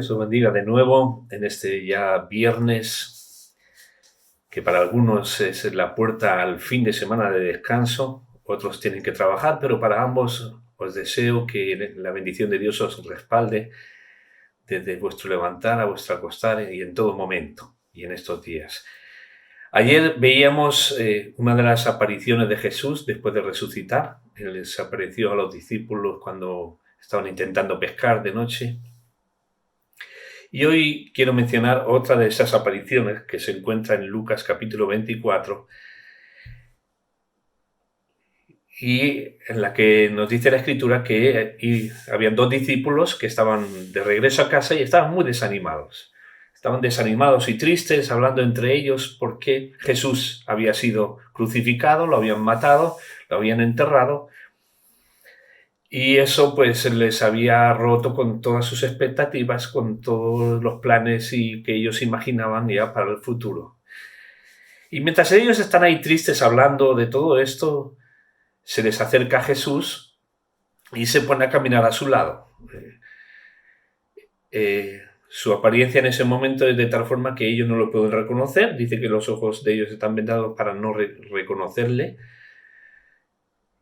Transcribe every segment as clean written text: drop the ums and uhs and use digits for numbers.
Dios os bendiga de nuevo en este ya viernes, que para algunos es la puerta al fin de semana de descanso, otros tienen que trabajar, pero para ambos os deseo que la bendición de Dios os respalde desde vuestro levantar a vuestro acostar y en todo momento, y en estos días. Ayer veíamos una de las apariciones de Jesús después de resucitar. Él les apareció a los discípulos cuando estaban intentando pescar de noche. Y hoy quiero mencionar otra de esas apariciones que se encuentra en Lucas capítulo 24 y en la que nos dice la Escritura que habían dos discípulos que estaban de regreso a casa y estaban muy desanimados. Estaban desanimados y tristes, hablando entre ellos porque Jesús había sido crucificado, lo habían matado, lo habían enterrado. Y eso pues les había roto con todas sus expectativas, con todos los planes que ellos imaginaban ya para el futuro. Y mientras ellos están ahí tristes hablando de todo esto, se les acerca Jesús y se pone a caminar a su lado. Su apariencia en ese momento es de tal forma que ellos no lo pueden reconocer. Dice que los ojos de ellos están vendados para no reconocerle.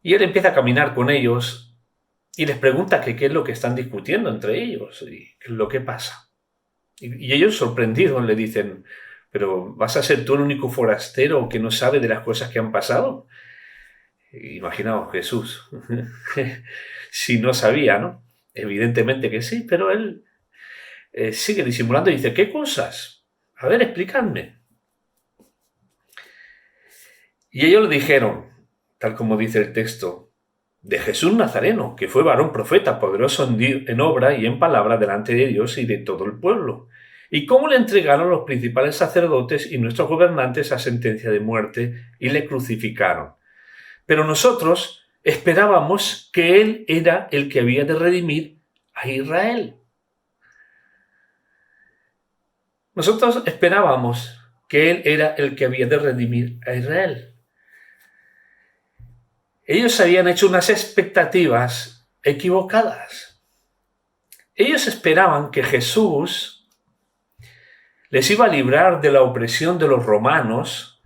Y él empieza a caminar con ellos y les pregunta qué es lo que están discutiendo entre ellos y qué es lo que pasa. Y ellos sorprendidos le dicen, ¿pero vas a ser tú el único forastero que no sabe de las cosas que han pasado? Imaginaos Jesús, si no sabía, ¿no? Evidentemente que sí, pero él sigue disimulando y dice, ¿qué cosas? A ver, explícame. Y ellos le dijeron, tal como dice el texto, de Jesús Nazareno, que fue varón profeta, poderoso en obra y en palabra delante de Dios y de todo el pueblo. Y cómo le entregaron los principales sacerdotes y nuestros gobernantes a sentencia de muerte y le crucificaron. Pero nosotros esperábamos que él era el que había de redimir a Israel. Nosotros esperábamos que él era el que había de redimir a Israel. Ellos habían hecho unas expectativas equivocadas. Ellos esperaban que Jesús les iba a librar de la opresión de los romanos,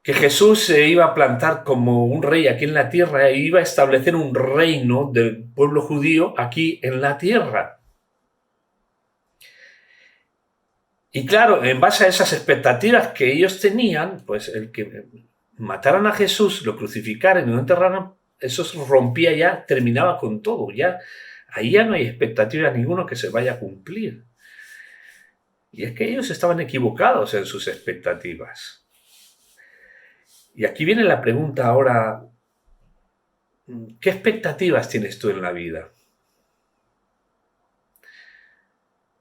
que Jesús se iba a plantar como un rey aquí en la tierra e iba a establecer un reino del pueblo judío aquí en la tierra. Y claro, en base a esas expectativas que ellos tenían, pues el que mataran a Jesús, lo crucificaran y lo enterraran, eso rompía ya, terminaba con todo. Ahí ya no hay expectativa ninguna que se vaya a cumplir. Y es que ellos estaban equivocados en sus expectativas. Y aquí viene la pregunta ahora, ¿qué expectativas tienes tú en la vida?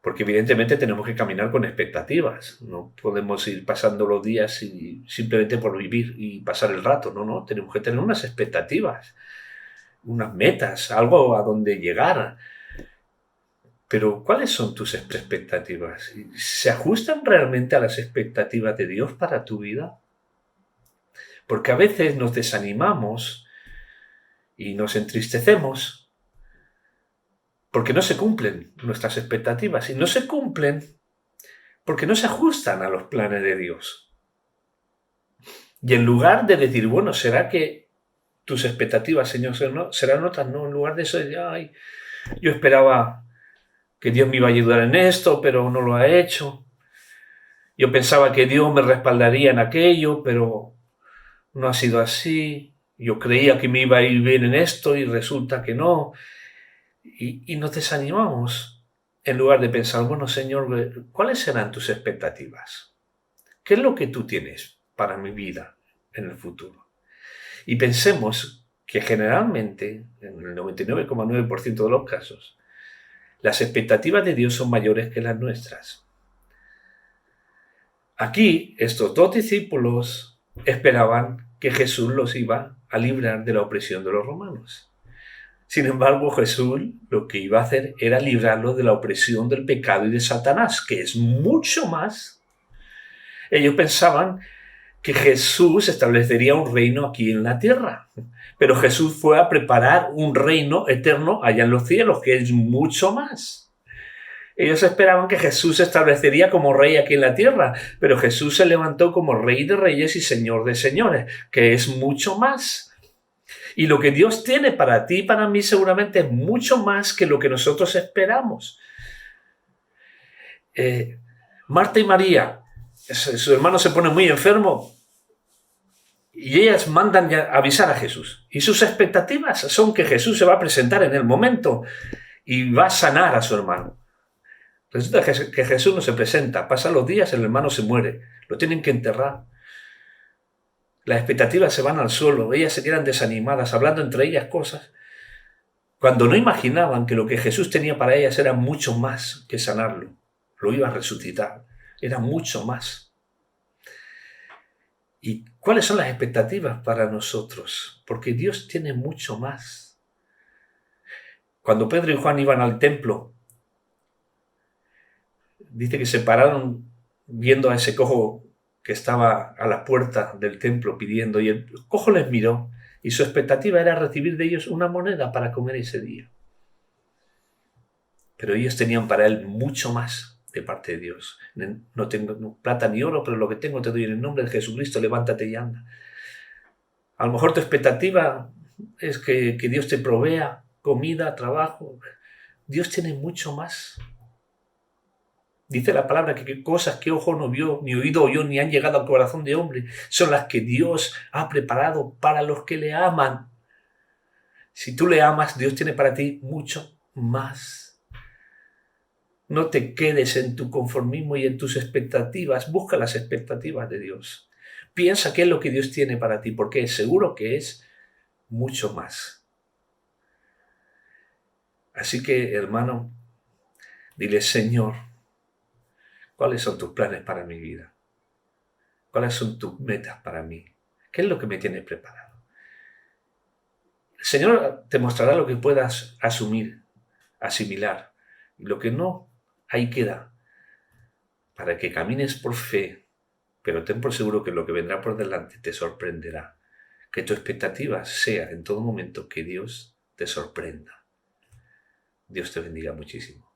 Porque evidentemente tenemos que caminar con expectativas. No podemos ir pasando los días simplemente por vivir y pasar el rato. No, tenemos que tener unas expectativas, unas metas, algo a donde llegar. Pero ¿cuáles son tus expectativas? ¿Se ajustan realmente a las expectativas de Dios para tu vida? Porque a veces nos desanimamos y nos entristecemos porque no se cumplen nuestras expectativas y no se cumplen porque no se ajustan a los planes de Dios. Y en lugar de decir, bueno, ¿será que tus expectativas, Señor, serán otras? No, en lugar de eso, ay, yo esperaba que Dios me iba a ayudar en esto, pero no lo ha hecho. Yo pensaba que Dios me respaldaría en aquello, pero no ha sido así. Yo creía que me iba a ir bien en esto y resulta que no. Y nos desanimamos en lugar de pensar, bueno, Señor, ¿cuáles serán tus expectativas? ¿Qué es lo que tú tienes para mi vida en el futuro? Y pensemos que generalmente, en el 99,9% de los casos, las expectativas de Dios son mayores que las nuestras. Aquí, estos dos discípulos esperaban que Jesús los iba a librar de la opresión de los romanos. Sin embargo, Jesús lo que iba a hacer era librarlos de la opresión del pecado y de Satanás, que es mucho más. Ellos pensaban que Jesús establecería un reino aquí en la tierra, pero Jesús fue a preparar un reino eterno allá en los cielos, que es mucho más. Ellos esperaban que Jesús se establecería como rey aquí en la tierra, pero Jesús se levantó como rey de reyes y señor de señores, que es mucho más. Y lo que Dios tiene para ti y para mí seguramente es mucho más que lo que nosotros esperamos. Marta y María, su hermano se pone muy enfermo y ellas mandan a avisar a Jesús. Y sus expectativas son que Jesús se va a presentar en el momento y va a sanar a su hermano. Resulta que Jesús no se presenta, pasan los días, el hermano se muere, lo tienen que enterrar. Las expectativas se van al suelo, ellas se quedan desanimadas, hablando entre ellas cosas, cuando no imaginaban que lo que Jesús tenía para ellas era mucho más que sanarlo. Lo iba a resucitar, era mucho más. ¿Y cuáles son las expectativas para nosotros? Porque Dios tiene mucho más. Cuando Pedro y Juan iban al templo, dice que se pararon viendo a ese cojo que estaba a la puerta del templo pidiendo, y el cojo les miró y su expectativa era recibir de ellos una moneda para comer ese día. Pero ellos tenían para él mucho más de parte de Dios. No tengo plata ni oro, pero lo que tengo te doy en el nombre de Jesucristo, levántate y anda. A lo mejor tu expectativa es que Dios te provea comida, trabajo. Dios tiene mucho más. Dice la palabra que cosas que ojo no vio, ni oído oyó, ni han llegado al corazón de hombre, son las que Dios ha preparado para los que le aman. Si tú le amas, Dios tiene para ti mucho más. No te quedes en tu conformismo y en tus expectativas. Busca las expectativas de Dios. Piensa qué es lo que Dios tiene para ti, porque seguro que es mucho más. Así que, hermano, dile, Señor, ¿cuáles son tus planes para mi vida? ¿Cuáles son tus metas para mí? ¿Qué es lo que me tienes preparado? El Señor te mostrará lo que puedas asumir, asimilar. Y lo que no, ahí queda. Para que camines por fe, pero ten por seguro que lo que vendrá por delante te sorprenderá. Que tu expectativa sea en todo momento que Dios te sorprenda. Dios te bendiga muchísimo.